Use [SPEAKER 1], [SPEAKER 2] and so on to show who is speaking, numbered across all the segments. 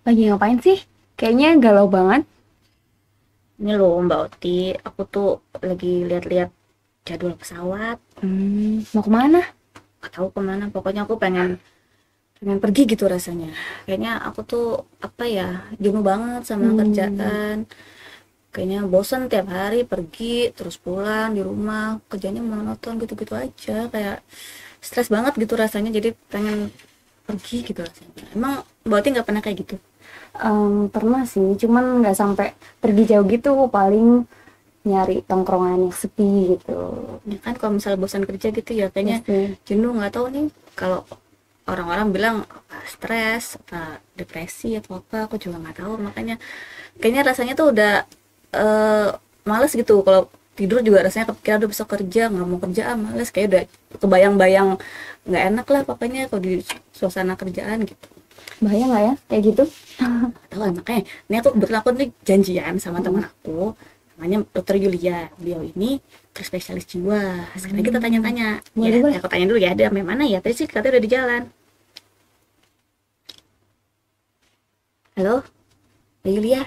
[SPEAKER 1] Lagi ngapain sih? Kayaknya galau banget.
[SPEAKER 2] Ini loh Mbak Oti, aku tuh lagi lihat-lihat jadwal pesawat.
[SPEAKER 1] Mau kemana?
[SPEAKER 2] Gak tahu kemana, pokoknya aku pengen pengen pergi gitu rasanya. Kayaknya aku tuh apa ya, jenuh banget sama
[SPEAKER 1] Hmm,
[SPEAKER 2] kerjaan. Kayaknya bosen tiap hari pergi terus pulang di rumah, kerjanya monoton gitu-gitu aja. Kayak stres banget gitu rasanya, jadi pengen pergi gitu rasanya. Emang Mbak Oti nggak pernah kayak gitu?
[SPEAKER 1] pernah sih, cuman nggak sampai pergi jauh gitu. Paling nyari tongkrongan yang sepi gitu.
[SPEAKER 2] Ya kan kalau misalnya bosan kerja gitu ya
[SPEAKER 1] Ya
[SPEAKER 2] kayaknya
[SPEAKER 1] sih.
[SPEAKER 2] jenuh, nggak tahu nih kalau orang-orang bilang apa stres apa depresi atau apa, aku juga nggak tahu. Makanya kayaknya rasanya tuh udah eh, males gitu kalau tidur juga, rasanya kepikiran udah besok kerja, nggak mau kerja, males, kayak udah kebayang-bayang nggak enak lah pokoknya kalau di suasana kerjaan gitu.
[SPEAKER 1] Bahaya nggak ya? Kayak gitu?
[SPEAKER 2] Nggak tahu, makanya ini aku kebetulan aku nih janjian sama
[SPEAKER 1] Hmm.
[SPEAKER 2] teman aku namanya Dokter Yulia. Beliau ini spesialis jiwa. Sekarang kita tanya-tanya ya.
[SPEAKER 1] Boleh, boleh.
[SPEAKER 2] Aku tanya dulu ya, ada sampai mana ya, tadi sih katanya udah di jalan. Halo Mbak Yulia,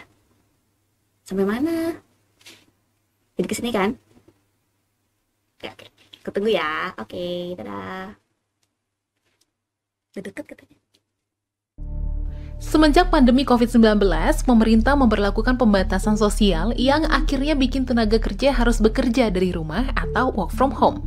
[SPEAKER 2] sampai mana? Jadi kesini kan? Oke, oke, aku tunggu ya. Oke, dadah. Udah deket katanya.
[SPEAKER 3] Semenjak pandemi COVID-19, pemerintah memberlakukan pembatasan sosial yang akhirnya bikin tenaga kerja harus bekerja dari rumah atau work from home.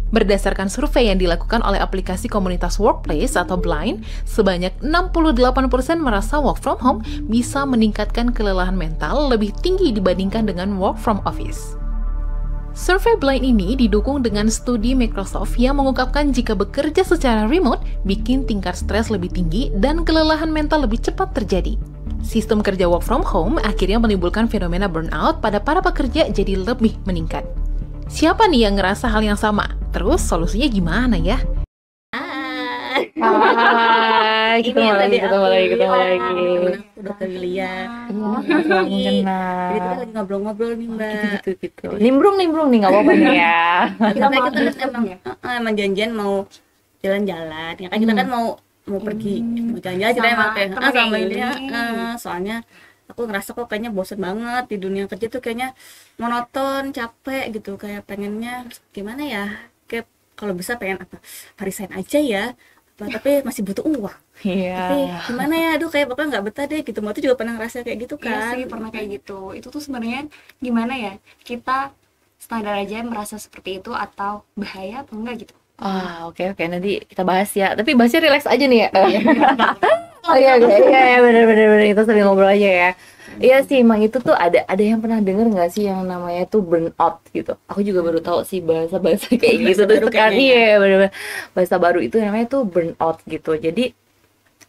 [SPEAKER 3] Berdasarkan survei yang dilakukan oleh aplikasi komunitas Workplace atau Blind, sebanyak 68% merasa work from home bisa meningkatkan kelelahan mental lebih tinggi dibandingkan dengan work from office. Survei Blind ini didukung dengan studi Microsoft yang mengungkapkan jika bekerja secara remote bikin tingkat stres lebih tinggi dan kelelahan mental lebih cepat terjadi. Sistem kerja work from home akhirnya menimbulkan fenomena burnout pada para pekerja jadi lebih meningkat. Siapa nih yang ngerasa hal yang sama? Terus solusinya gimana ya?
[SPEAKER 2] Hai,
[SPEAKER 1] Hai,
[SPEAKER 2] ini
[SPEAKER 1] ketemu
[SPEAKER 2] yang
[SPEAKER 1] lagi,
[SPEAKER 2] tadi
[SPEAKER 1] ketemu
[SPEAKER 2] aku
[SPEAKER 1] lagi, ketemu
[SPEAKER 2] bilang
[SPEAKER 1] lagi.
[SPEAKER 2] temen aku Dokter Yulia.
[SPEAKER 1] Iya, saling
[SPEAKER 2] Jadi kita
[SPEAKER 1] kenal.
[SPEAKER 2] lagi ngobrol-ngobrol nih Mbak.
[SPEAKER 1] Gitu, gitu.
[SPEAKER 2] Jadi
[SPEAKER 1] Nimbrung, nimbrung nih, nggak apa-apa nih ya.
[SPEAKER 2] kita kan emang janjian mau jalan-jalan ya kan, kita kan mau mau pergi mau jalan-jalan, kita emang kayak sama dia. Soalnya aku ngerasa kok kayaknya bosen banget di dunia kerja tuh, kayaknya monoton, capek gitu, kayak pengennya gimana ya, kayak kalau bisa pengen apa, resign aja ya apa, tapi masih butuh uang,
[SPEAKER 1] Iya.
[SPEAKER 2] tapi gimana ya, aduh kayak bakal nggak betah deh gitu. Mau tuh juga pernah ngerasa kayak gitu
[SPEAKER 4] Iya
[SPEAKER 2] kan.
[SPEAKER 4] sih, pernah kayak gitu. Itu tuh sebenarnya gimana ya? Kita standar aja merasa seperti itu atau bahaya atau enggak gitu.
[SPEAKER 1] Oke, oke, nanti kita bahas ya. Tapi bahasnya relax aja nih ya. Oh iya, iya, iya, iya, bener-bener kita sambil ngobrol aja ya. Iya sih, emang itu tuh ada yang pernah denger nggak sih yang namanya tuh burnout gitu? Aku juga baru tahu sih bahasa-bahasa kayak gitu
[SPEAKER 2] Bahasa
[SPEAKER 1] tuh
[SPEAKER 2] baru
[SPEAKER 1] sekarang.
[SPEAKER 2] kayaknya ya.
[SPEAKER 1] Iya, bener-bener bahasa baru itu namanya tuh burnout gitu. Jadi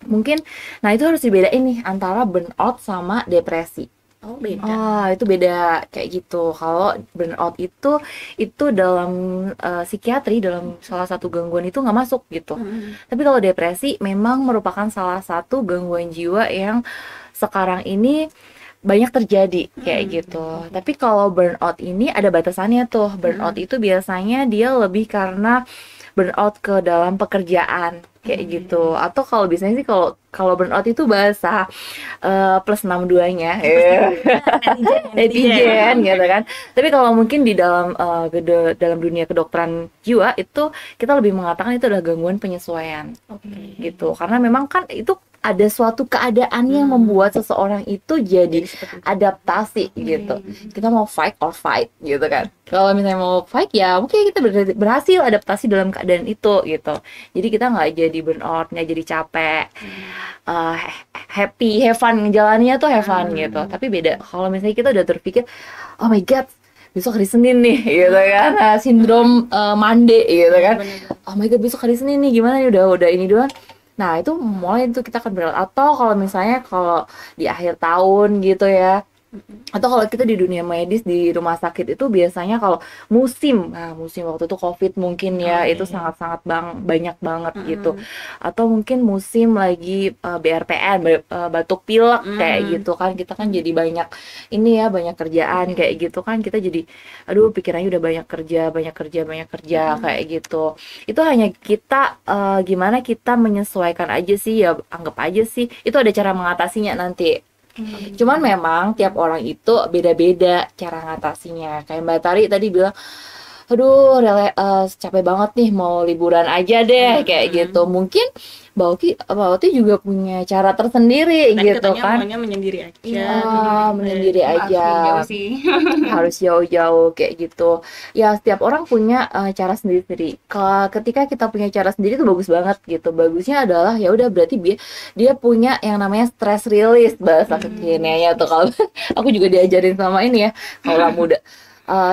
[SPEAKER 1] mungkin, nah itu harus dibedain nih antara burnout sama depresi.
[SPEAKER 2] Oh beda.
[SPEAKER 1] Itu beda kayak gitu. Kalau burnout itu dalam psikiatri, dalam salah satu gangguan itu nggak masuk gitu.
[SPEAKER 2] Mm-mm.
[SPEAKER 1] Tapi kalau depresi memang merupakan salah satu gangguan jiwa yang sekarang ini banyak terjadi kayak gitu. Tapi kalau burnout ini ada batasannya tuh. Burnout itu biasanya dia lebih karena burnout ke dalam pekerjaan kayak gitu. Atau kalau biasanya sih kalau kalau burnout itu bahasa plus 62-nya netizen gitu kan. Tapi kalau mungkin di dalam dalam dunia kedokteran jiwa itu kita lebih mengatakan itu adalah gangguan penyesuaian
[SPEAKER 2] Oke.
[SPEAKER 1] gitu. Karena memang kan itu ada suatu keadaan yang membuat seseorang itu jadi
[SPEAKER 2] Seperti itu.
[SPEAKER 1] adaptasi gitu. Kita mau fight or fight gitu kan. Kalau misalnya mau fight ya mungkin kita berhasil adaptasi dalam keadaan itu gitu. Jadi kita nggak jadi burnout, nggak jadi capek, eh, happy, have fun, ngejalaninnya tuh have fun gitu. Tapi beda kalau misalnya kita udah terpikir, oh my god, besok hari Senin nih gitu kan. Nah, sindrom Monday gitu kan. Oh my god, besok hari Senin nih, gimana nih, udah ini doang. Nah, itu mulai itu kita akan berat. Atau kalau misalnya kalau di akhir tahun gitu ya, Atau kalau kita di dunia medis di rumah sakit itu biasanya kalau musim, nah musim waktu itu COVID mungkin ya, itu sangat-sangat banyak banget gitu. Atau mungkin musim lagi BRPN, batuk pilek kayak gitu kan, kita kan jadi banyak ini ya, banyak kerjaan kayak gitu kan, kita jadi aduh pikirannya udah banyak kerja kayak gitu. Itu hanya kita gimana kita menyesuaikan aja sih ya, anggap aja sih itu ada cara mengatasinya nanti. Cuman memang tiap orang itu beda-beda cara ngatasinya. Kayak Mbak Tari tadi bilang, aduh capek banget nih mau liburan aja deh kayak gitu. Mungkin Mbak Oti juga punya cara tersendiri gitu kan.
[SPEAKER 2] Maunya menyendiri aja.
[SPEAKER 1] Iya, menyendiri aja.
[SPEAKER 4] Jauh sih.
[SPEAKER 1] Harus jauh-jauh kayak gitu. Ya setiap orang punya cara sendiri-sendiri. Ketika kita punya cara sendiri itu bagus banget gitu. Bagusnya adalah ya udah berarti dia punya yang namanya stress release bahasa kekiniannya tuh. Kalau aku juga diajarin sama ini ya kalau muda.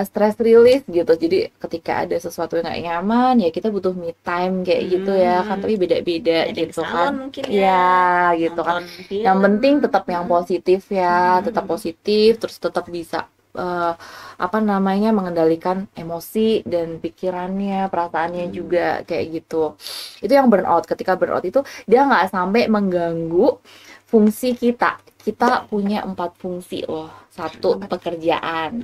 [SPEAKER 1] Stress release gitu. Jadi ketika ada sesuatu yang gak nyaman ya kita butuh me time kayak gitu ya kan, tapi beda-beda gitu kan. Iya gitu kan. Yang penting tetap yang positif ya, tetap positif, terus tetap bisa mengendalikan emosi dan pikirannya, perasaannya juga kayak gitu. Itu yang burnout. Ketika burnout itu dia nggak sampai mengganggu fungsi kita. Kita punya 4 fungsi loh. 1 pekerjaan,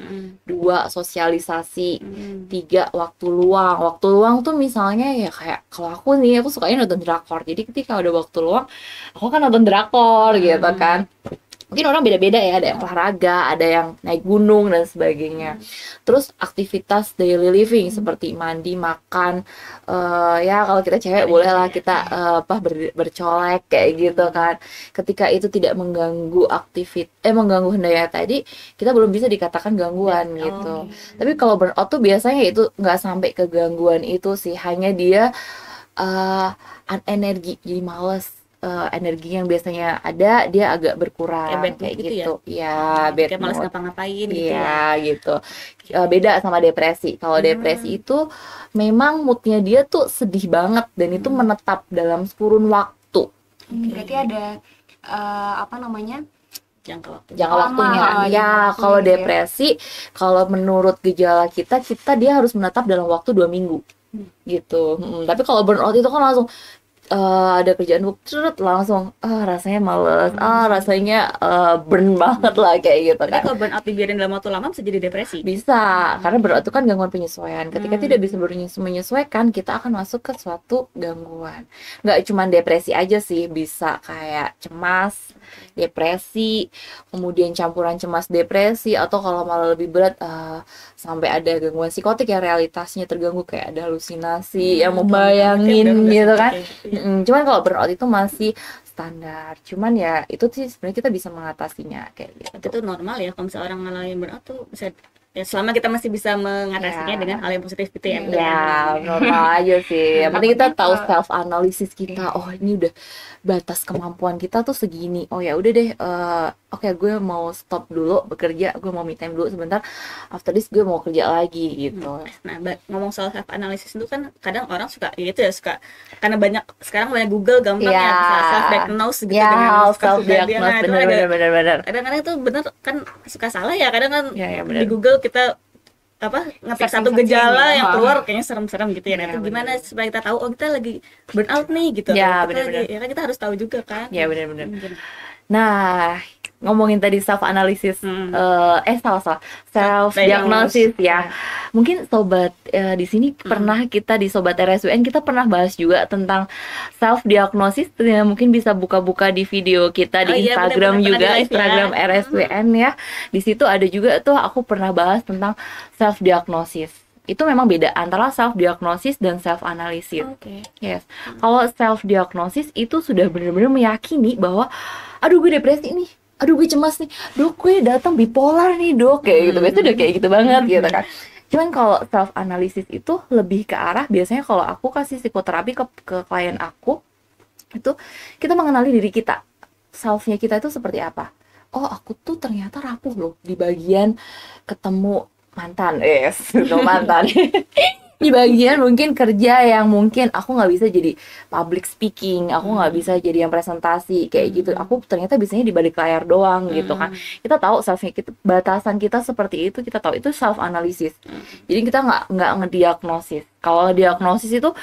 [SPEAKER 1] 2 sosialisasi, 3 waktu luang. Waktu luang tuh misalnya ya kayak kalau aku nih, aku sukanya nonton drakor. Jadi ketika ada waktu luang, aku kan nonton drakor gitu kan. Mungkin orang beda-beda ya, ada yang olahraga, ada yang naik gunung dan sebagainya. Terus aktivitas daily living seperti mandi, makan, ya kalau kita cewek bolehlah kita bercolek kayak gitu kan. Ketika itu tidak mengganggu mengganggu hendaknya tadi, kita belum bisa dikatakan gangguan gitu. Tapi kalau burnout tuh biasanya itu nggak sampai ke gangguan itu sih, hanya dia energi, jadi males. Energi yang biasanya ada dia agak berkurang kayak gitu ya,
[SPEAKER 2] kayak malas ngapa-ngapain gitu
[SPEAKER 1] ya gitu. Beda sama depresi. Kalau depresi itu memang moodnya dia tuh sedih banget dan itu menetap dalam kurun waktu.
[SPEAKER 4] Berarti ada
[SPEAKER 2] jangka
[SPEAKER 1] waktunya ya. Kalau depresi, kalau menurut gejala kita dia harus menetap dalam waktu 2 minggu gitu. Tapi kalau burnout itu kan langsung ada kerjaan langsung rasanya males, rasanya burn banget lah kayak gitu kan.
[SPEAKER 2] Tapi kalau burnout dibiarin dalam waktu lama bisa jadi depresi?
[SPEAKER 1] Bisa, karena burnout itu kan gangguan penyesuaian. Ketika tidak bisa menyesuaikan, kita akan masuk ke suatu gangguan. Nggak cuma depresi aja sih, bisa kayak cemas, depresi, kemudian campuran cemas depresi, atau kalau malah lebih berat sampai ada gangguan psikotik ya, realitasnya terganggu kayak ada halusinasi yang membayangin gitu kan. Cuman kalau burnout itu masih standar. Cuman ya itu sih sebenarnya kita bisa mengatasinya kayak gitu.
[SPEAKER 2] Itu normal ya kalau misalnya orang ngalamin burnout tuh bisa ya, selama kita masih bisa mengatasinya dengan hal yang positif gitu ya.
[SPEAKER 1] Ya, normal aja sih. Yang penting kita tahu self analysis kita. Oh, ini udah batas kemampuan kita tuh segini. Oh ya udah deh, oke, gue mau stop dulu bekerja, gue mau me time dulu sebentar. After this gue mau kerja lagi gitu.
[SPEAKER 2] Nah, ngomong soal self analysis itu kan kadang orang suka karena sekarang banyak Google gampang ya bisa self diagnose gitu dengan
[SPEAKER 1] self diagnose benar.
[SPEAKER 2] Kadang-kadang itu benar kan suka salah ya. Kadang kan di Google kita ngetik satu gejala yang keluar kayaknya serem-serem gitu ya. Nah, itu gimana supaya kita tahu kita lagi burnout nih gitu.
[SPEAKER 1] Ya, benar-benar.
[SPEAKER 2] Ya kan kita harus tahu juga kan.
[SPEAKER 1] Ya, benar-benar. Nah, ngomongin tadi self analysis self diagnosis ya. Mungkin sobat di sini pernah kita di sobat RSWN kita pernah bahas juga tentang self diagnosis ya, mungkin bisa buka-buka di video kita di Instagram juga, Instagram RSWN ya. Di situ ada juga tuh aku pernah bahas tentang self diagnosis. Itu memang beda antara self diagnosis dan self analysis. Yes. Kalau self diagnosis itu sudah benar-benar meyakini bahwa aduh gue depresi nih, aduh gue cemas nih, dok gue datang bipolar nih dok, kayak gitu. Itu udah kayak gitu banget gitu kan. Cuman kalau self analysis itu lebih ke arah, biasanya kalau aku kasih psikoterapi ke klien aku, itu kita mengenali diri kita, selfnya kita itu seperti apa. Oh, aku tuh ternyata rapuh loh di bagian ketemu mantan, mantan. di bagian mungkin kerja yang mungkin aku nggak bisa jadi public speaking, aku nggak bisa jadi yang presentasi kayak gitu. Aku ternyata bisanya di balik layar doang gitu kan. Kita tahu selfnya kita, batasan kita seperti itu, kita tahu itu self analysis. Jadi kita nggak ngediagnosis. Kalau diagnosis itu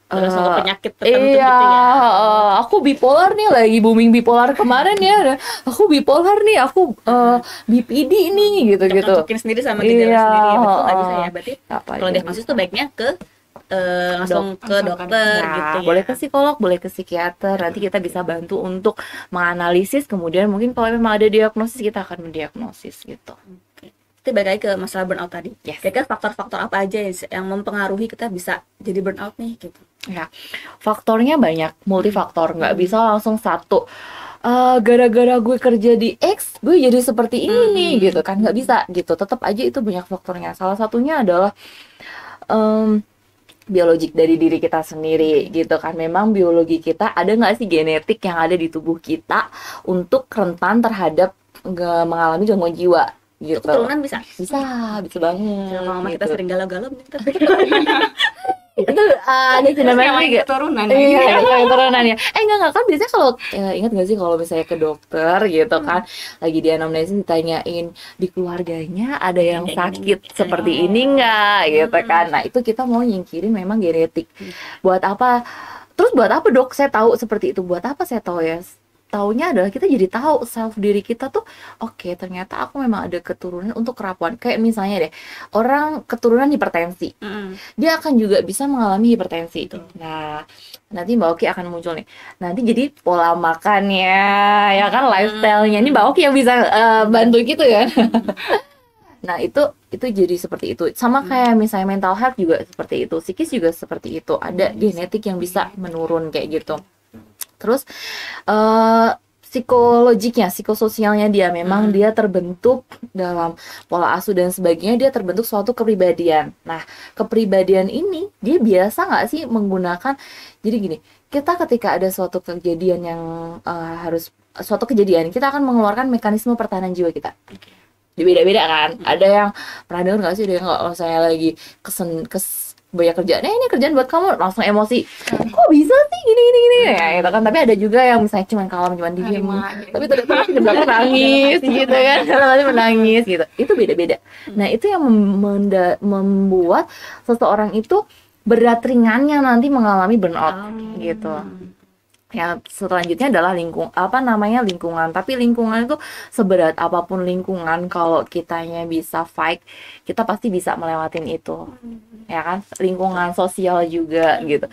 [SPEAKER 2] soal penyakit tertentu
[SPEAKER 1] iya,
[SPEAKER 2] gitu ya.
[SPEAKER 1] aku bipolar nih, lagi booming bipolar kemarin ya. Aku bipolar nih, aku BPD nih gitu-gitu.
[SPEAKER 2] Nunjukin sendiri sama gejala
[SPEAKER 1] Iya,
[SPEAKER 2] sendiri ya, betul nggak bisa ya. Berarti
[SPEAKER 1] apa
[SPEAKER 2] kalau
[SPEAKER 1] aja
[SPEAKER 2] diagnosis tuh baiknya ke langsung ke
[SPEAKER 4] Langsung ke
[SPEAKER 2] dokter
[SPEAKER 1] Nah,
[SPEAKER 2] gitu ya.
[SPEAKER 1] boleh ke psikolog, boleh ke psikiater. Nanti kita bisa bantu untuk menganalisis. Kemudian mungkin kalau memang ada diagnosis, kita akan mendiagnosis gitu.
[SPEAKER 2] Itu balik lagi ke masalah burnout tadi.
[SPEAKER 1] Yes.
[SPEAKER 2] Kira-kira faktor-faktor apa aja yang mempengaruhi kita bisa jadi burnout nih gitu?
[SPEAKER 1] Ya, faktornya banyak, multifaktor. Nggak bisa langsung satu. Gara-gara gue kerja di X, gue jadi seperti ini nih gitu kan. Nggak bisa gitu. Tetap aja itu banyak faktornya. Salah satunya adalah biologik dari diri kita sendiri gitu kan. Memang biologi kita, ada nggak sih genetik yang ada di tubuh kita untuk rentan terhadap mengalami gangguan jiwa gitu.
[SPEAKER 2] Itu keturunan bisa?
[SPEAKER 1] Bisa banget
[SPEAKER 2] Kalau mama kita
[SPEAKER 1] gitu.
[SPEAKER 2] sering galau-galau gitu.
[SPEAKER 1] Itu ada fenomena
[SPEAKER 4] Yang
[SPEAKER 1] juga.
[SPEAKER 4] keturunan
[SPEAKER 1] Iya, ada keturunan ya. Enggak kan biasanya kalau ingat gak sih kalau misalnya ke dokter gitu kan, lagi di anamnesis ditanyain di keluarganya ada yang sakit seperti ini enggak gitu kan. Nah, itu kita mau nyingkirin memang genetik. Buat apa? Terus buat apa dok saya tahu seperti itu? Buat apa saya tahu ya? Taunya adalah kita jadi tahu self diri kita tuh, oke, ternyata aku memang ada keturunan untuk kerapuan. Kayak misalnya deh, orang keturunan hipertensi, dia akan juga bisa mengalami hipertensi. Nah, nanti Mbak Oki akan muncul nih. Nanti jadi pola makannya, ya kan, lifestyle-nya. Ini Mbak Oki yang bisa bantu gitu ya. Nah, itu jadi seperti itu. Sama kayak misalnya mental health juga seperti itu, psikis juga seperti itu. Ada genetik yang bisa menurun kayak gitu. Terus psikologiknya, psikososialnya dia memang dia terbentuk dalam pola asuh dan sebagainya, dia terbentuk suatu kepribadian. Nah, kepribadian ini dia biasa nggak sih menggunakan, jadi gini, kita ketika ada suatu kejadian yang suatu kejadian, kita akan mengeluarkan mekanisme pertahanan jiwa kita. Beda-beda kan. Ada yang pernah dengar nggak sih, dia kalau saya lagi banyak kerjaan, ini kerjaan buat kamu, langsung emosi, kok bisa sih gini ya gitu kan. Tapi ada juga yang misalnya cuman kalem, cuman diem, tapi ternyata di belakang nangis gitu kan, nanti menangis gitu. Itu beda-beda. Nah, itu yang membuat seseorang itu berat ringannya nanti mengalami burnout gitu. Ya, selanjutnya adalah lingkungan. Tapi lingkungan itu seberat apapun lingkungan, kalau kitanya bisa fight, kita pasti bisa melewatin itu. Ya kan? Lingkungan sosial juga gitu.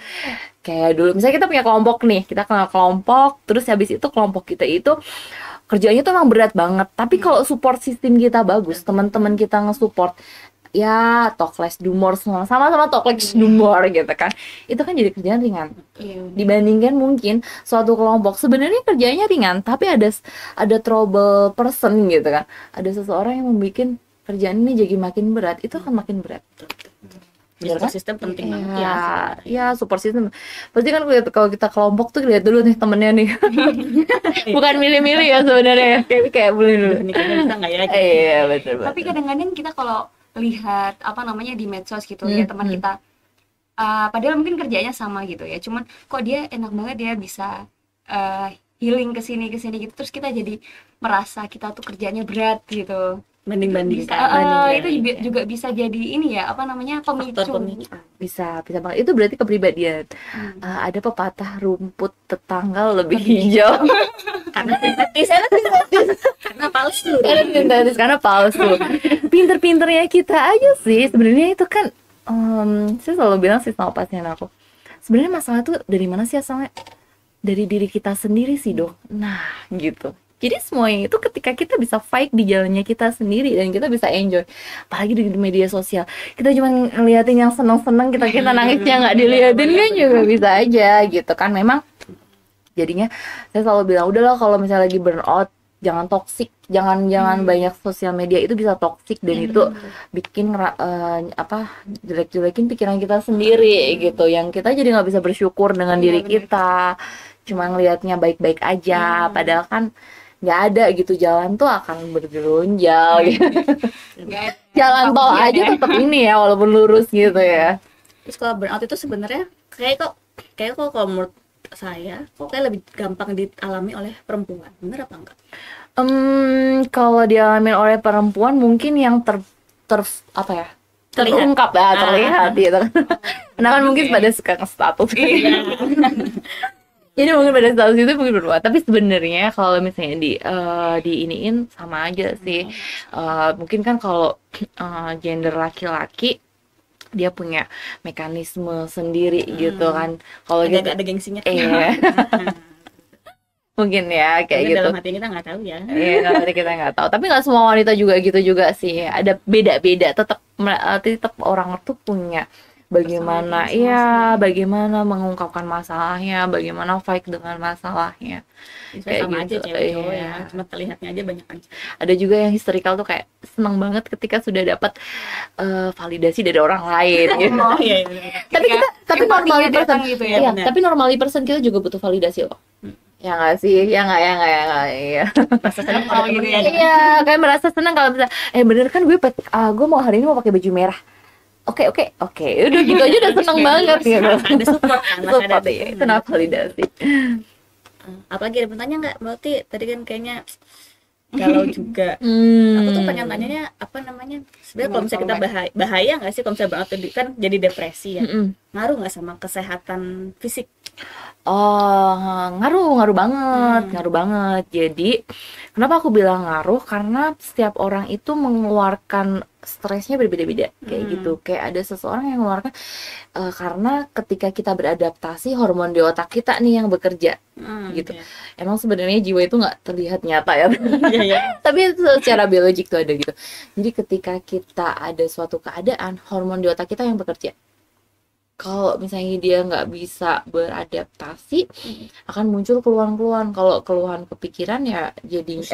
[SPEAKER 1] Kayak dulu misalnya kita punya kelompok nih, kita kenal kelompok, terus habis itu kelompok kita itu kerjanya tuh emang berat banget. Tapi kalau support system kita bagus, teman-teman kita nge-support, ya talk less do more, sama-sama talk less do more gitu kan, itu kan jadi kerjaan ringan. Dibandingkan mungkin suatu kelompok sebenarnya kerjanya ringan, tapi ada trouble person gitu kan, ada seseorang yang membuat kerjaan ini jadi makin berat, itu akan makin berat.
[SPEAKER 2] Support system penting banget ya.
[SPEAKER 1] Ya, support system pasti kan kalau kita kelompok tuh lihat dulu nih temennya nih. Bukan milih-milih ya sebenarnya, kayak boleh dulu
[SPEAKER 2] Nih kayaknya bisa nggak ya?
[SPEAKER 1] iya betul.
[SPEAKER 4] Tapi kadang-kadang kita kalau lihat di medsos gitu, lihat teman kita, padahal mungkin kerjanya sama gitu ya, cuman kok dia enak banget, dia bisa healing kesini gitu, terus kita jadi merasa kita tuh kerjanya berat gitu.
[SPEAKER 2] Banding-bandingkan.
[SPEAKER 4] Itu juga bisa jadi ini ya, pemicu.
[SPEAKER 1] Bisa banget. Itu berarti kepribadian. Ada pepatah, rumput tetangga lebih hijau.
[SPEAKER 2] Karena sintetis.
[SPEAKER 1] Karena palsu. Pinter-pinternya kita aja sih. Sebenarnya itu kan, saya selalu bilang sih sama pasien aku, sebenarnya masalah tuh dari mana sih asalnya? Dari diri kita sendiri sih dok. Nah gitu. Jadi semuanya itu ketika kita bisa fight di jalannya kita sendiri dan kita bisa enjoy, apalagi di media sosial, kita cuma ngeliatin yang seneng-seneng, kita nangisnya nggak diliatin kan juga bisa aja gitu kan. Memang jadinya saya selalu bilang, udahlah kalau misalnya lagi burnout, jangan toksik, jangan banyak sosial media, itu bisa toksik dan itu bikin jelek-jelekin pikiran kita sendiri gitu, yang kita jadi nggak bisa bersyukur dengan diri kita, cuma ngelihatnya baik-baik aja, padahal kan nggak ada gitu, jalan tuh akan bergerunjal gitu. Jalan tol aja tetap ini ya, walaupun lurus gitu ya.
[SPEAKER 2] Terus kalau burnout itu sebenarnya kayak kok kalau menurut saya kok kayak lebih gampang dialami oleh perempuan. Bener apa enggak?
[SPEAKER 1] Kalau dialami oleh perempuan mungkin yang apa ya? Terungkap ya, terlihat gitu. Karena kan mungkin pada suka nge-status. Jadi mungkin pada status itu mungkin berdua. Tapi sebenarnya kalau misalnya di iniin sama aja sih. Mungkin kan kalau gender laki-laki dia punya mekanisme sendiri gitu kan. Kalau gitu
[SPEAKER 2] Ada gengsinya.
[SPEAKER 1] iya. Mungkin ya kayak
[SPEAKER 2] Mungkin
[SPEAKER 1] gitu.
[SPEAKER 2] dalam hati kita nggak tahu ya.
[SPEAKER 1] Iya, nanti kita nggak tahu. Tapi nggak semua wanita juga gitu juga sih. Ada beda-beda. Tetap orang tuh punya bagaimana,
[SPEAKER 2] Personality
[SPEAKER 1] bagaimana mengungkapkan masalahnya, bagaimana fight dengan masalahnya.
[SPEAKER 2] Kayak sama aja
[SPEAKER 1] gitu,
[SPEAKER 2] cewek cowok
[SPEAKER 1] iya.
[SPEAKER 2] ya. Cuma terlihatnya aja banyak kan.
[SPEAKER 1] Ada juga yang historical tuh kayak senang banget ketika sudah dapat validasi dari orang lain. Gitu.
[SPEAKER 2] Oh iya.
[SPEAKER 1] Tapi
[SPEAKER 4] empatinya
[SPEAKER 1] normally person,
[SPEAKER 4] datang gitu ya,
[SPEAKER 1] iya,
[SPEAKER 2] benar.
[SPEAKER 1] tapi normally person kita juga butuh validasi loh. Ya nggak sih, ya nggak, iya.
[SPEAKER 2] Rasa senang
[SPEAKER 4] Oh,
[SPEAKER 2] kalau
[SPEAKER 4] gitu ya.
[SPEAKER 1] Iya, kayak merasa senang kalau bisa. Bener kan gue mau hari ini mau pakai baju merah. Oke, udah gitu aja udah seneng banget gitu.
[SPEAKER 2] ada support kan, masih ada
[SPEAKER 1] Support, iya. Itu namanya validasi.
[SPEAKER 2] Apalagi ada pertanyaan nggak Mbak Uti? Tadi kan kayaknya galau juga. Aku tuh pengen tanyanya apa namanya? Sebenarnya kalau misalnya kita bahaya nggak sih kalau misalnya burnout itu kan jadi depresi ya? Ngaruh nggak sama kesehatan fisik?
[SPEAKER 1] Oh, ngaruh banget. Jadi, kenapa aku bilang ngaruh? Karena setiap orang itu mengeluarkan stresnya berbeda-beda, kayak gitu. Kayak ada seseorang yang mengeluarkan karena ketika kita beradaptasi, hormon di otak kita nih yang bekerja, gitu.
[SPEAKER 2] Iya.
[SPEAKER 1] Emang sebenarnya jiwa itu nggak terlihat nyata ya,
[SPEAKER 2] Iya.
[SPEAKER 1] tapi itu secara biologik tuh ada gitu. Jadi ketika kita ada suatu keadaan, hormon di otak kita yang bekerja. Kalau misalnya dia nggak bisa beradaptasi, akan muncul keluhan-keluhan. Kalau keluhan kepikiran ya jadi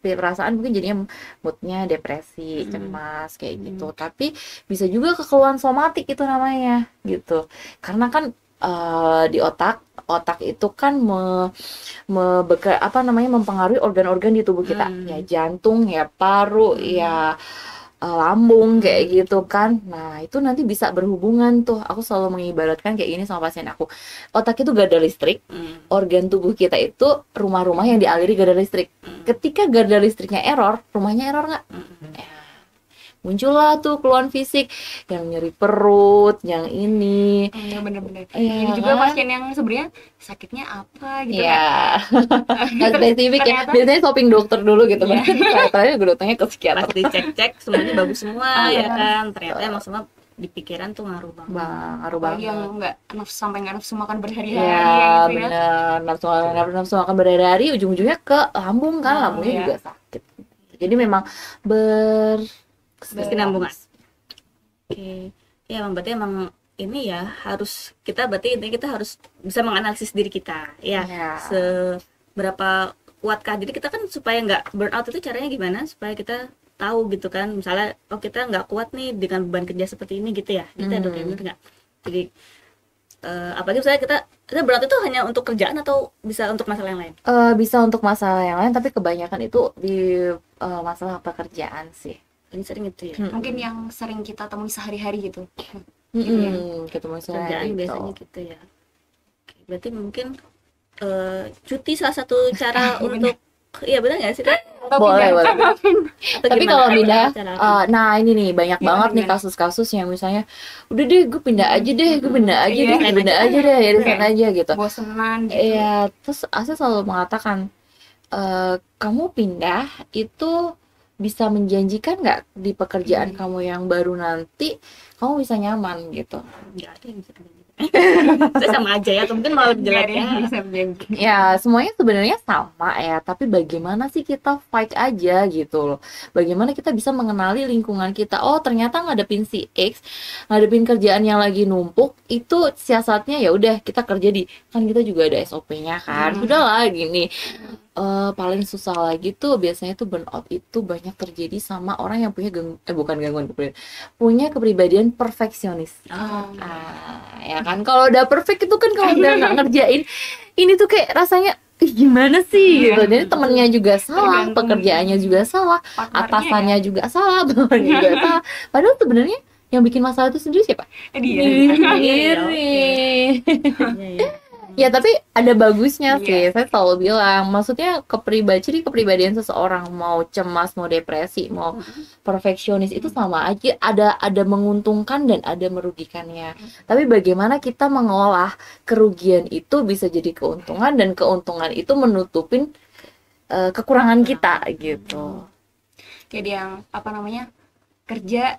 [SPEAKER 1] perasaan mungkin jadinya moodnya depresi, cemas kayak gitu. Tapi bisa juga kekeluhan somatik itu namanya gitu. Karena kan di otak itu kan mempengaruhi organ-organ di tubuh kita, ya jantung, ya paru, ya lambung kayak gitu kan. Nah, itu nanti bisa berhubungan tuh. Aku selalu mengibaratkan kayak gini sama pasien aku. Otak itu garda listrik, organ tubuh kita itu rumah-rumah yang dialiri garda listrik. Ketika garda listriknya error, rumahnya error nggak? Muncullah tuh keluhan fisik, yang nyeri perut, yang ini.
[SPEAKER 4] Iya bener-bener.
[SPEAKER 1] Iya,
[SPEAKER 4] Ini juga
[SPEAKER 1] kan?
[SPEAKER 4] pasien yang sebenarnya sakitnya apa gitu kan.
[SPEAKER 1] Iya, nggak spesifik ya.
[SPEAKER 4] Ternyata-
[SPEAKER 1] Biasanya shopping dokter dulu gitu. Terakhir gue dokternya ke psikiater.
[SPEAKER 2] Pas dicek-cek semuanya bagus semua
[SPEAKER 1] Iya.
[SPEAKER 2] ya kan. Ternyata emang semua di pikiran tuh ngaruh banget.
[SPEAKER 1] Ngaruh
[SPEAKER 4] Apalagi
[SPEAKER 1] banget.
[SPEAKER 4] yang sampai nggak nafsu makan berhari-hari
[SPEAKER 1] Iya,
[SPEAKER 4] gitu ya.
[SPEAKER 1] bener. Nafsu makan berhari-hari, ujung-ujungnya ke lambung kan. Lambungnya
[SPEAKER 4] iya.
[SPEAKER 1] juga sakit. Jadi memang
[SPEAKER 2] Berkesinambungan. Oke. Ya emang berarti emang ini ya harus intinya kita harus bisa menganalisis diri kita ya.
[SPEAKER 1] Iya.
[SPEAKER 2] Seberapa kuatkah diri kita kan supaya nggak burnout itu caranya gimana supaya kita tahu gitu kan, misalnya kita nggak kuat nih dengan beban kerja seperti ini gitu ya, kita ada kayak gitu nggak? Jadi apalagi misalnya kita burnout itu hanya untuk kerjaan atau bisa untuk masalah yang lain?
[SPEAKER 1] Bisa untuk masalah yang lain, tapi kebanyakan itu di masalah pekerjaan sih.
[SPEAKER 2] Ini sering itu ya.
[SPEAKER 4] Mungkin yang sering kita temui sehari-hari gitu.
[SPEAKER 1] Ketemu saya
[SPEAKER 2] Kerjaan
[SPEAKER 1] gitu.
[SPEAKER 2] biasanya gitu ya. Oke, berarti mungkin cuti salah satu cara untuk iya benar nggak sih?
[SPEAKER 1] Boleh. Tapi kalau pindah,
[SPEAKER 2] Cara
[SPEAKER 1] nah ini nih banyak
[SPEAKER 4] Gimana,
[SPEAKER 1] banget nih
[SPEAKER 4] gimana?
[SPEAKER 1] kasus-kasus yang misalnya udah deh gue pindah aja deh, gue pindah aja
[SPEAKER 4] Iya.
[SPEAKER 1] deh, pindah aja deh, ya resign aja gitu.
[SPEAKER 4] Bosenan gitu.
[SPEAKER 1] Iya, terus Asia selalu mengatakan kamu pindah itu bisa menjanjikan nggak di pekerjaan kamu yang baru nanti kamu bisa nyaman gitu.
[SPEAKER 2] nggak ada yang bisa kayak gitu. Saya sama aja ya, atau mungkin malah lebih
[SPEAKER 4] Nggak
[SPEAKER 2] jelek
[SPEAKER 4] ada
[SPEAKER 2] ya.
[SPEAKER 4] yang bisa menjanjikan.
[SPEAKER 1] Ya, semuanya sebenarnya sama ya, tapi bagaimana sih kita fight aja gitu loh. Bagaimana kita bisa mengenali lingkungan kita. Oh, ternyata ngadepin si X, ngadepin kerjaan yang lagi numpuk, itu siasatnya ya udah kita kerja kan kita juga ada SOP-nya kan. Sudahlah gini. Paling susah lagi tuh biasanya tuh burnout itu banyak terjadi sama orang yang punya bukan gangguan kepribadian, punya kepribadian perfeksionis. Ya kan kalau udah perfect itu kan kalau udah nggak ngerjain ini tuh kayak rasanya gimana sih gitu. Jadi temennya juga salah,
[SPEAKER 4] Tergantung
[SPEAKER 1] pekerjaannya juga salah,
[SPEAKER 4] partnernya
[SPEAKER 1] atasannya juga salah, bawahnya juga salah. Padahal sebenarnya yang bikin masalah itu sendiri siapa?
[SPEAKER 4] Dia.
[SPEAKER 1] Sendiri.
[SPEAKER 2] Iya.
[SPEAKER 1] Ya tapi ada bagusnya sih,
[SPEAKER 4] Iya.
[SPEAKER 1] saya selalu bilang, maksudnya kepribadian seseorang mau cemas, mau depresi, mau perfeksionis itu sama aja, ada menguntungkan dan ada merugikannya. Tapi bagaimana kita mengolah kerugian itu bisa jadi keuntungan, dan keuntungan itu menutupin kekurangan kita gitu.
[SPEAKER 4] Kayak yang apa namanya, kerjakan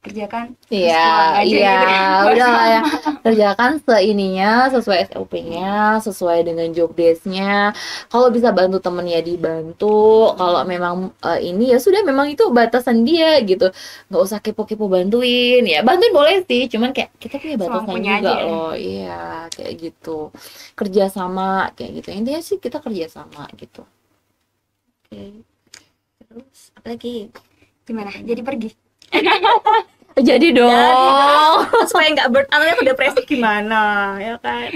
[SPEAKER 4] terus
[SPEAKER 1] Iya,
[SPEAKER 4] pulang aja
[SPEAKER 1] iya,
[SPEAKER 4] gitu.
[SPEAKER 1] udah lah ya, kerjakan seininya, sesuai SOP-nya, sesuai dengan job desk-nya. Kalau bisa bantu temen ya dibantu. Kalau memang ini ya sudah, memang itu batasan dia gitu. Nggak usah kepo-kepo bantuin. Ya bantuin boleh sih, cuman kayak kita punya batasan
[SPEAKER 4] Semampunya
[SPEAKER 1] juga
[SPEAKER 4] aja ya.
[SPEAKER 1] loh. Iya, kayak gitu. Kerjasama kayak gitu. Intinya sih kita kerjasama gitu.
[SPEAKER 2] Oke. Terus apa lagi?
[SPEAKER 4] Gimana? Jadi pergi.
[SPEAKER 1] Jadi dong.
[SPEAKER 2] Supaya nggak burn out atau depresi gimana, ya kan?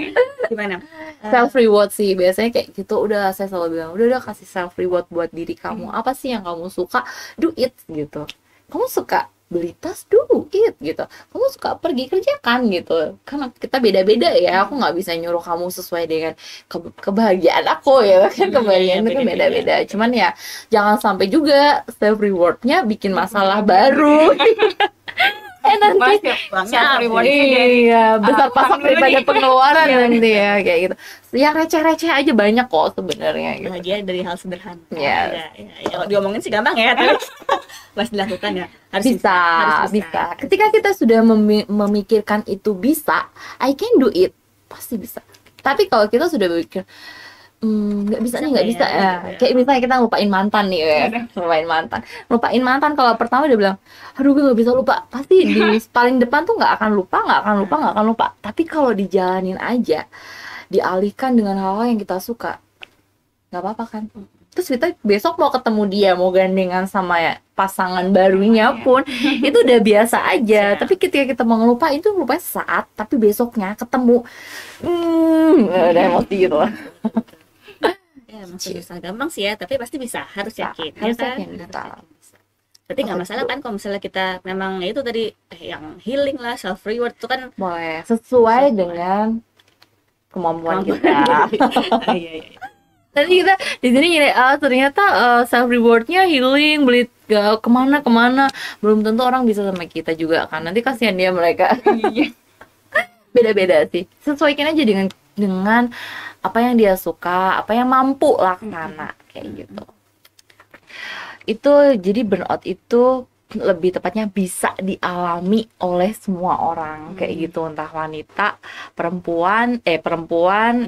[SPEAKER 2] Gimana?
[SPEAKER 1] Self reward sih biasanya kayak gitu. Udah, saya selalu bilang udah kasih self reward buat diri kamu. Apa sih yang kamu suka, do it gitu. Kamu suka beli tas, do it gitu. Kamu suka pergi, kerjakan gitu. Karena kita beda-beda ya, aku nggak bisa nyuruh kamu sesuai dengan kebahagiaan aku ya kan. Kebahagiaan itu kan beda-beda. Cuman ya jangan sampai juga self rewardnya bikin masalah baru. Nanti
[SPEAKER 4] Mas, ya, self rewardnya dari
[SPEAKER 1] iya, besar pasak
[SPEAKER 4] utang dulu
[SPEAKER 1] daripada
[SPEAKER 4] nih.
[SPEAKER 1] pengeluaran nanti ya kayak gitu. Yang receh-receh aja banyak kok sebenarnya gitu.
[SPEAKER 2] Bahagia dari hal sederhana.
[SPEAKER 1] Yes.
[SPEAKER 2] Ya, kalau diomongin sih gampang ya, tapi pas dilakukan ya harus
[SPEAKER 1] Bisa,
[SPEAKER 2] harus
[SPEAKER 1] bisa. Ketika kita sudah memikirkan itu bisa, I can do it, pasti bisa. Tapi kalau kita sudah berpikir nggak bisa nih, nggak bisa
[SPEAKER 2] ya,
[SPEAKER 1] ya.
[SPEAKER 2] gitu ya.
[SPEAKER 1] Kayak misalnya kita lupain mantan nih ya. Lupain mantan kalau pertama udah bilang aduh gue nggak bisa lupa, pasti di paling depan tuh nggak akan lupa. Tapi kalau dijalanin aja, dialihkan dengan hal-hal yang kita suka, nggak apa-apa kan. Terus kita besok mau ketemu dia, mau gandengan sama ya pasangan barunya pun itu udah biasa aja. Tapi ketika kita mau ngelupain itu ngelupain saat, tapi besoknya ketemu udah emosi gitu lah.
[SPEAKER 2] Ya, masih susah gampang sih ya, tapi pasti bisa, harus yakin.
[SPEAKER 1] Harus
[SPEAKER 2] ya kan?
[SPEAKER 1] yakin, bisa.
[SPEAKER 2] Berarti nggak masalah kan kalau misalnya kita memang ya itu tadi yang healing lah, self reward itu kan
[SPEAKER 1] Boleh sesuai dengan kemampuan kita.
[SPEAKER 2] iya.
[SPEAKER 1] Tadi kita di sini gini, ternyata self rewardnya healing, beli kemana belum tentu orang bisa sama kita juga kan. Nanti kasihan dia mereka. Beda-beda sih. Sesuaikan aja dengan apa yang dia suka, apa yang mampu laksana kayak gitu. Itu jadi burnout itu lebih tepatnya bisa dialami oleh semua orang kayak gitu, entah wanita, perempuan,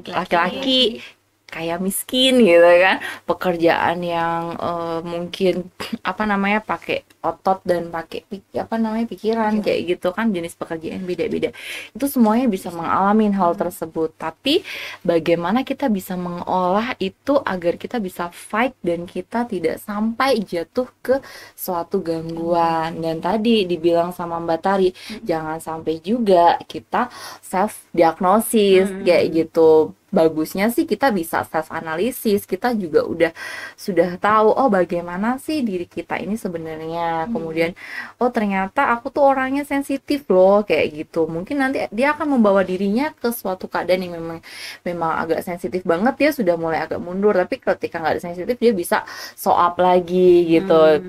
[SPEAKER 1] laki-laki, kayak miskin gitu kan, pekerjaan yang mungkin pakai otot dan pakai pikiran kayak gitu kan, jenis pekerjaan beda-beda, itu semuanya bisa mengalami hal tersebut. Tapi bagaimana kita bisa mengolah itu agar kita bisa fight dan kita tidak sampai jatuh ke suatu gangguan. Dan tadi dibilang sama Mbak Tari, jangan sampai juga kita self diagnosis kayak gitu. Bagusnya sih kita bisa self analisis, kita juga sudah tahu bagaimana sih diri kita ini sebenarnya. Kemudian ternyata aku tuh orangnya sensitif loh kayak gitu. Mungkin nanti dia akan membawa dirinya ke suatu keadaan yang memang agak sensitif banget, dia sudah mulai agak mundur. Tapi ketika nggak ada sensitif, dia bisa show up lagi gitu.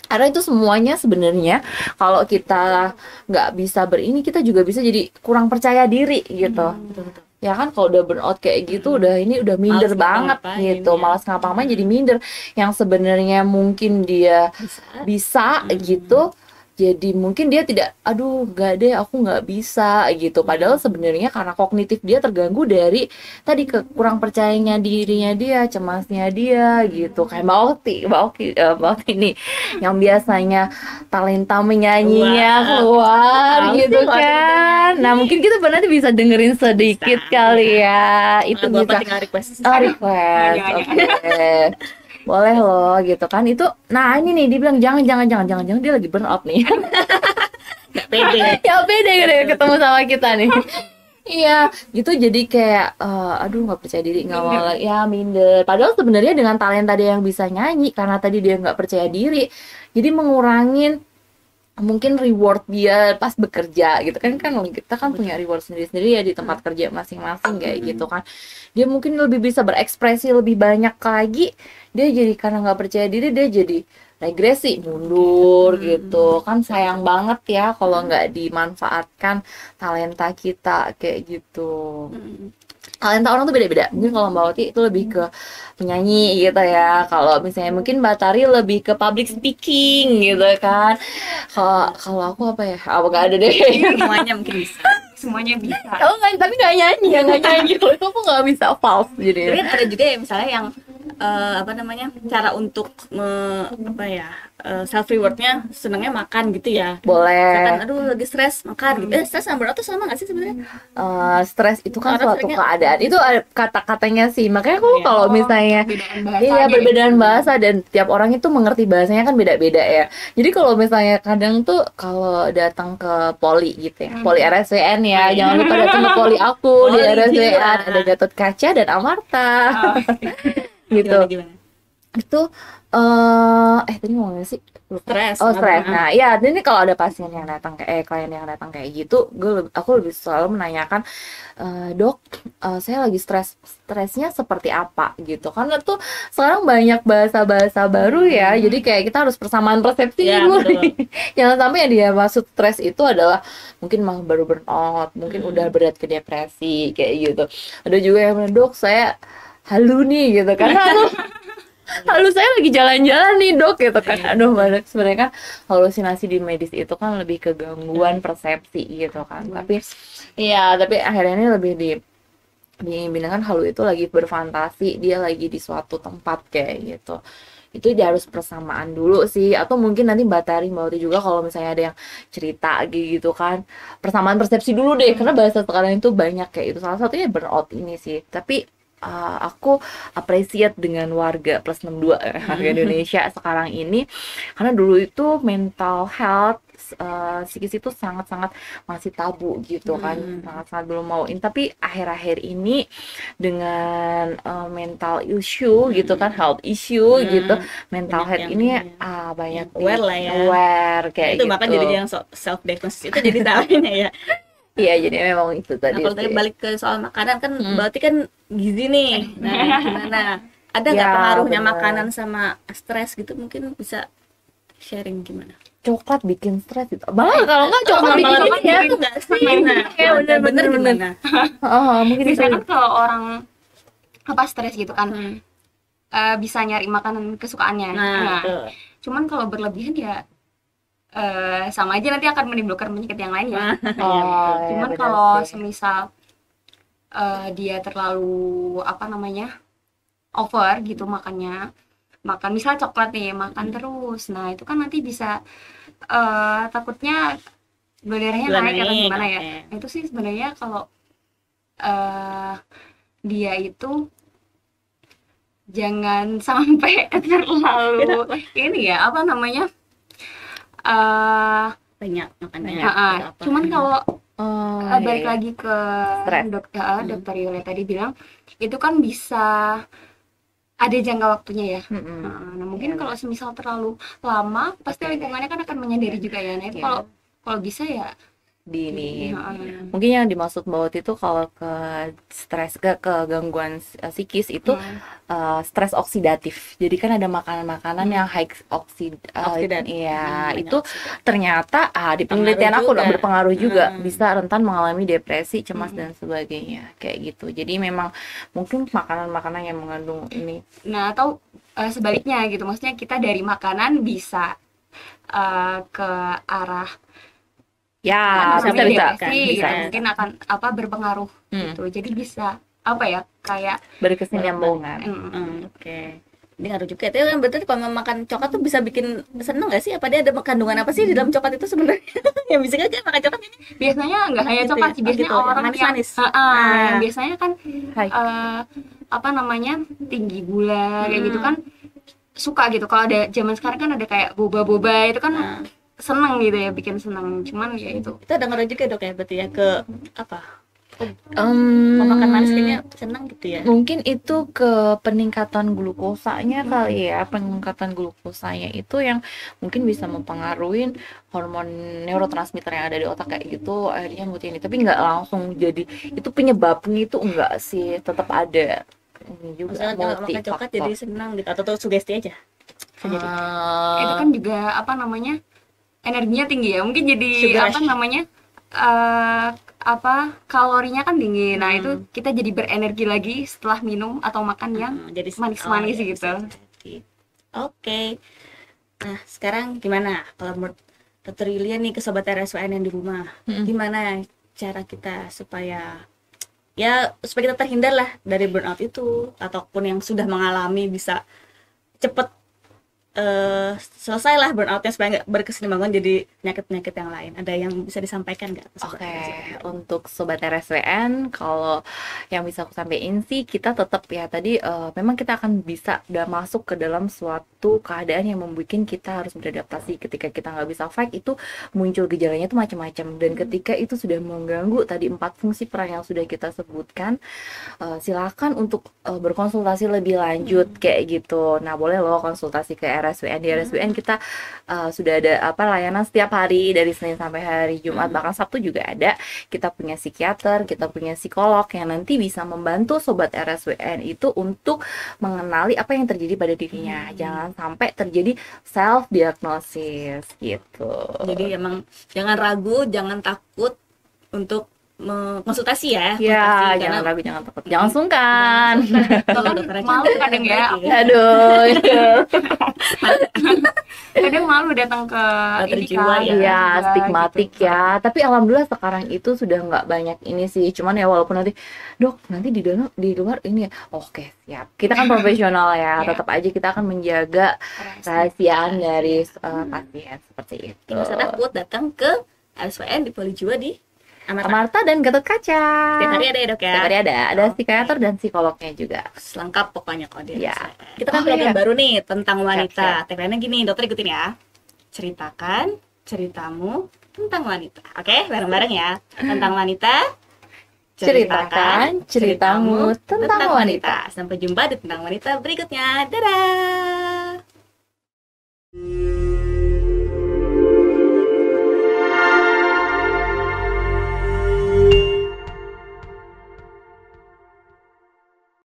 [SPEAKER 1] Karena itu semuanya sebenarnya kalau kita nggak bisa kita juga bisa jadi kurang percaya diri gitu. Ya kan, kalau udah burnout kayak gitu udah minder banget gitu, malas ngapa-ngapain jadi minder. Yang sebenarnya mungkin dia bisa gitu, jadi mungkin dia tidak, nggak deh aku nggak bisa gitu. Padahal sebenarnya karena kognitif dia terganggu dari tadi kurang percayanya dirinya dia, cemasnya dia gitu. Kayak Mbak Okti nih yang biasanya talenta menyanyinya keluar gitu kan. Nah mungkin kita nanti bisa dengerin sedikit kali ya. Itu bisa
[SPEAKER 2] request.
[SPEAKER 1] Request, oke. Boleh loh gitu kan. Itu nah ini nih dibilang jangan dia lagi burn out nih.
[SPEAKER 2] Gak pede.
[SPEAKER 1] Ya pede gitu ketemu sama kita nih. Iya gitu, jadi kayak nggak percaya diri, nggak mau lagi, ya minder. Padahal sebenarnya dengan talenta dia yang bisa nyanyi, karena tadi dia nggak percaya diri, jadi mengurangin mungkin reward dia pas bekerja gitu kan, kita kan punya reward sendiri-sendiri ya di tempat kerja masing-masing kayak gitu kan. Dia mungkin lebih bisa berekspresi lebih banyak lagi, dia jadi karena nggak percaya diri dia jadi regresi, mundur gitu kan. Sayang banget ya kalau nggak dimanfaatkan talenta kita kayak gitu. Talenta orang tuh beda-beda. Mungkin kalau Mbak Oti itu lebih ke penyanyi gitu ya. Kalau misalnya mungkin Mbak Tari lebih ke public speaking gitu kan. Kalau aku apa ya? Apa nggak ada deh.
[SPEAKER 2] Semuanya mungkin bisa.
[SPEAKER 4] Semuanya bisa.
[SPEAKER 1] Aku nggak, tapi nggak nyanyi ya, nggak nyanyi. Kalau itu aku nggak bisa false jadi.
[SPEAKER 2] Tapi kan ada juga ya misalnya yang apa namanya, cara untuk self rewardnya senangnya makan gitu ya.
[SPEAKER 1] Boleh.
[SPEAKER 2] Misalkan aduh lagi stres makan gitu. Stres sama burnout tuh sama nggak sih sebenarnya?
[SPEAKER 1] Stres itu kan
[SPEAKER 2] Orang
[SPEAKER 1] suatu
[SPEAKER 2] seringnya-
[SPEAKER 1] keadaan. Itu ada kata-katanya sih. Makanya aku
[SPEAKER 2] Iya.
[SPEAKER 1] kalau misalnya
[SPEAKER 4] Perbedaan bahasa
[SPEAKER 1] iya,
[SPEAKER 4] aja
[SPEAKER 1] perbedaan
[SPEAKER 4] gitu.
[SPEAKER 1] bahasa dan tiap orang itu mengerti bahasanya kan beda-beda ya. Jadi kalau misalnya kadang tuh kalau datang ke poli gitu ya, poli RSWN ya, jangan lupa datang ke poli aku di
[SPEAKER 2] Poli
[SPEAKER 1] RSWN,
[SPEAKER 2] jiwa.
[SPEAKER 1] ada Gatot Kaca dan Amarta. gitu.
[SPEAKER 2] Gimana?
[SPEAKER 1] Itu tadi ngomongnya sih lupa.
[SPEAKER 2] Stres.
[SPEAKER 1] Oh, stres.
[SPEAKER 2] Nah,
[SPEAKER 1] Nah, ya, ini kalau ada pasien yang datang klien yang datang kayak gitu, aku lebih selalu menanyakan, dok, saya lagi stresnya seperti apa gitu. Karena tuh sekarang banyak bahasa-bahasa baru ya, jadi kayak kita harus persamaan persepsi
[SPEAKER 2] Ya,
[SPEAKER 1] dulu
[SPEAKER 2] betul.
[SPEAKER 1] nih. Jangan sampai yang dia maksud stres itu adalah mungkin malah baru burnout, mungkin udah berat ke depresi kayak gitu. Ada juga yang bilang, dok, saya halu nih gitu kan. Lalu saya lagi jalan-jalan nih dok gitu kan. Aduh, banyak sebenarnya kan halusinasi di medis itu kan lebih ke gangguan persepsi gitu kan. Tapi akhirnya ini lebih dibilang halu itu lagi berfantasi, dia lagi di suatu tempat kayak gitu. Itu dia harus persamaan dulu sih, atau mungkin nanti Mbak Tari juga kalau misalnya ada yang cerita gitu kan, persamaan persepsi dulu deh, karena bahasa sekarang itu banyak kayak itu. Salah satunya burnout ini sih. Tapi aku appreciate dengan warga plus 62 warga Indonesia sekarang ini, karena dulu itu mental health psikis itu sangat-sangat masih tabu gitu kan, sangat-sangat belum mauin. Tapi akhir-akhir ini dengan mental issue gitu kan, health issue gitu, mental
[SPEAKER 2] Banyak
[SPEAKER 1] health
[SPEAKER 2] yang
[SPEAKER 1] ini banyak
[SPEAKER 2] yang aware lah ya.
[SPEAKER 1] aware kayak
[SPEAKER 2] itu
[SPEAKER 1] gitu.
[SPEAKER 2] bahkan jadi yang self diagnosis itu jadi tahunya ya.
[SPEAKER 1] Iya, jadi memang itu
[SPEAKER 2] Nah,
[SPEAKER 1] tadi
[SPEAKER 2] kalau tadi
[SPEAKER 1] sih.
[SPEAKER 2] balik ke soal makanan kan berarti kan gizi nih. Nah, gimana? Ada nggak
[SPEAKER 1] Ya,
[SPEAKER 2] pengaruhnya
[SPEAKER 1] benar.
[SPEAKER 2] makanan sama stres gitu? Mungkin bisa sharing gimana?
[SPEAKER 1] Coklat bikin stres gitu. Malah kalau nggak coklat bikin
[SPEAKER 2] Malah
[SPEAKER 1] ini ya.
[SPEAKER 2] itu nggak sih? Nah,
[SPEAKER 1] Iya, bener.
[SPEAKER 2] gimana?
[SPEAKER 1] Mungkin itu.
[SPEAKER 4] Biasanya kan kalau orang apa stres gitu kan,
[SPEAKER 2] Hmm.
[SPEAKER 4] bisa nyari makanan kesukaannya.
[SPEAKER 2] Nah, betul.
[SPEAKER 4] Cuman kalau berlebihan ya sama aja nanti akan menimbulkan penyakit yang lain ya.
[SPEAKER 1] Oh,
[SPEAKER 4] Cuman
[SPEAKER 1] benar
[SPEAKER 4] kalau
[SPEAKER 1] sih.
[SPEAKER 4] semisal dia terlalu over gitu makannya, makan misal coklat nih, makan terus, nah itu kan nanti bisa takutnya gula darahnya
[SPEAKER 2] Gula
[SPEAKER 4] naik atau
[SPEAKER 2] naik,
[SPEAKER 4] gimana ya.
[SPEAKER 2] oke.
[SPEAKER 4] Nah, itu sih sebenarnya kalau dia itu jangan sampai terlalu ini ya apa namanya
[SPEAKER 2] Banyak makannya. Apa?
[SPEAKER 4] cuman kalau balik
[SPEAKER 1] iya.
[SPEAKER 4] lagi ke
[SPEAKER 1] Stres.
[SPEAKER 4] dokter Yole tadi bilang itu kan bisa ada jangka waktunya ya. Nah, mungkin kalau semisal terlalu lama pasti lingkungannya kan akan menyadari juga ya. Nah, itu
[SPEAKER 1] Iya.
[SPEAKER 4] kalau bisa ya
[SPEAKER 1] Dini.
[SPEAKER 4] Heeh.
[SPEAKER 1] Mungkin yang dimaksud Mbak Oti itu kalau ke stres ke gangguan psikis itu stres oksidatif. Jadi kan ada makanan-makanan yang high
[SPEAKER 2] Oksidatif.
[SPEAKER 1] iya,
[SPEAKER 2] Banyak
[SPEAKER 1] itu
[SPEAKER 2] oksidatif.
[SPEAKER 1] ternyata di penelitian aku
[SPEAKER 2] juga.
[SPEAKER 1] berpengaruh juga, bisa rentan mengalami depresi, cemas dan sebagainya kayak gitu. Jadi memang mungkin makanan-makanan yang mengandung ini.
[SPEAKER 4] Nah, atau sebaliknya gitu. Maksudnya kita dari makanan bisa ke arah
[SPEAKER 1] Ya,
[SPEAKER 2] bisa
[SPEAKER 1] bisa.
[SPEAKER 4] depresi gitu.
[SPEAKER 2] bisa.
[SPEAKER 4] Mungkin akan berpengaruh gitu. Jadi bisa kayak
[SPEAKER 1] Berkesinambungan.
[SPEAKER 2] Oke. Ini ngaruh juga. Tapi kan betul kalau makan coklat tuh bisa bikin seneng nggak sih? Apa dia ada kandungan apa sih di dalam coklat itu sebenarnya? Ya bisa aja makan coklat ini.
[SPEAKER 4] biasanya nggak hanya
[SPEAKER 2] Gitu
[SPEAKER 4] coklat
[SPEAKER 2] ya?
[SPEAKER 4] sih,
[SPEAKER 2] Oh,
[SPEAKER 4] biasanya
[SPEAKER 2] gitu, yang
[SPEAKER 4] orang
[SPEAKER 2] manis-manis.
[SPEAKER 4] yang biasanya kan
[SPEAKER 1] Hai.
[SPEAKER 4] tinggi gula kayak gitu kan suka gitu. Kalau ada zaman sekarang kan ada kayak boba-boba itu kan seneng gitu ya, bikin seneng. Cuman ya itu
[SPEAKER 2] Itu ada ngaruh juga dok ya berarti ya ke apa? Mau makan manis kayaknya senang gitu ya.
[SPEAKER 1] Mungkin itu ke peningkatan glukosanya kali ya. Peningkatan glukosanya itu yang mungkin bisa mempengaruhi hormon neurotransmitter yang ada di otak kayak gitu, akhirnya mood ini. Tapi nggak langsung jadi itu penyebabnya, itu enggak sih, tetap ada. Ini juga
[SPEAKER 2] Misalnya kalau makan coklat jadi senang gitu, atau sugesti aja. Bisa jadi.
[SPEAKER 4] Itu kan juga apa namanya, energinya tinggi ya, mungkin jadi
[SPEAKER 2] Sugar
[SPEAKER 4] apa
[SPEAKER 2] rush.
[SPEAKER 4] namanya, apa, kalorinya kan tinggi. Nah itu kita jadi berenergi lagi setelah minum atau makan yang
[SPEAKER 2] Jadi
[SPEAKER 4] manis-manis
[SPEAKER 2] iya,
[SPEAKER 4] gitu.
[SPEAKER 2] bisa jadi. Oke. Nah, sekarang gimana kalau menurut Dokter Yulia nih ke sobat RSWN yang di rumah? Gimana cara kita supaya kita terhindar lah dari burnout itu, ataupun yang sudah mengalami bisa cepet selesai lah burnoutnya supaya nggak berkesinambungan jadi penyakit-penyakit yang lain. Ada yang bisa disampaikan nggak ke sobat
[SPEAKER 1] Oke,
[SPEAKER 2] RSWN?
[SPEAKER 1] untuk sobat RSWN, kalau yang bisa aku sampaikan sih, kita tetap ya tadi memang kita akan bisa udah masuk ke dalam suatu keadaan yang membuat kita harus beradaptasi. Ketika kita nggak bisa fight, itu muncul gejalanya itu macam-macam. Dan ketika itu sudah mengganggu tadi 4 fungsi peran yang sudah kita sebutkan, silakan untuk berkonsultasi lebih lanjut kayak gitu. Nah, boleh loh konsultasi ke RSWN. Di RSWN kita sudah ada layanan setiap hari dari Senin sampai hari Jumat, bahkan Sabtu juga ada. Kita punya psikiater, kita punya psikolog yang nanti bisa membantu sobat RSWN itu untuk mengenali apa yang terjadi pada dirinya. Jangan sampai terjadi self diagnosis gitu.
[SPEAKER 2] Jadi emang jangan ragu, jangan takut untuk konsultasi ya.
[SPEAKER 1] Ya,
[SPEAKER 2] Konsultasi,
[SPEAKER 1] jangan
[SPEAKER 2] karena
[SPEAKER 1] ragu, jangan takut, jangan sungkan.
[SPEAKER 2] kalau dokternya
[SPEAKER 4] Malu
[SPEAKER 2] cantik,
[SPEAKER 4] kadang ya,
[SPEAKER 2] baik
[SPEAKER 4] aku.
[SPEAKER 1] Aduh.
[SPEAKER 4] Kadang malu datang ke
[SPEAKER 2] Dokter
[SPEAKER 4] ini
[SPEAKER 2] jiwa
[SPEAKER 4] kan,
[SPEAKER 2] ya.
[SPEAKER 1] Iya,
[SPEAKER 4] juga
[SPEAKER 1] stigmatik
[SPEAKER 4] gitu.
[SPEAKER 1] ya. Tapi alhamdulillah sekarang itu sudah nggak banyak ini sih. Cuman ya walaupun nanti, dok, nanti di dalam di luar ini ya. Oke, siap. Kita kan profesional ya.
[SPEAKER 4] Ya.
[SPEAKER 1] Tetap aja kita akan menjaga rahasiaan dari pasien seperti itu.
[SPEAKER 2] Nggak usah takut datang ke RSWN di Polijiwa di Amarta.
[SPEAKER 1] Amarta dan Gatot Kaca.
[SPEAKER 2] Setiap hari ada ya dok ya.
[SPEAKER 1] Setiap hari ada
[SPEAKER 2] Oke.
[SPEAKER 1] psikiater dan psikolognya juga.
[SPEAKER 2] Lengkap pokoknya kalau di
[SPEAKER 1] Ya.
[SPEAKER 2] RSWN. Kita kan
[SPEAKER 1] Oh,
[SPEAKER 2] program
[SPEAKER 1] iya.
[SPEAKER 2] baru nih tentang wanita.
[SPEAKER 1] Siap.
[SPEAKER 2] Tagline-nya gini, dokter ikutin ya. Ceritakan ceritamu tentang wanita. Oke, bareng-bareng ya. Tentang wanita.
[SPEAKER 1] Ceritakan ceritamu tentang wanita.
[SPEAKER 2] Sampai jumpa di tentang wanita berikutnya. Dadah.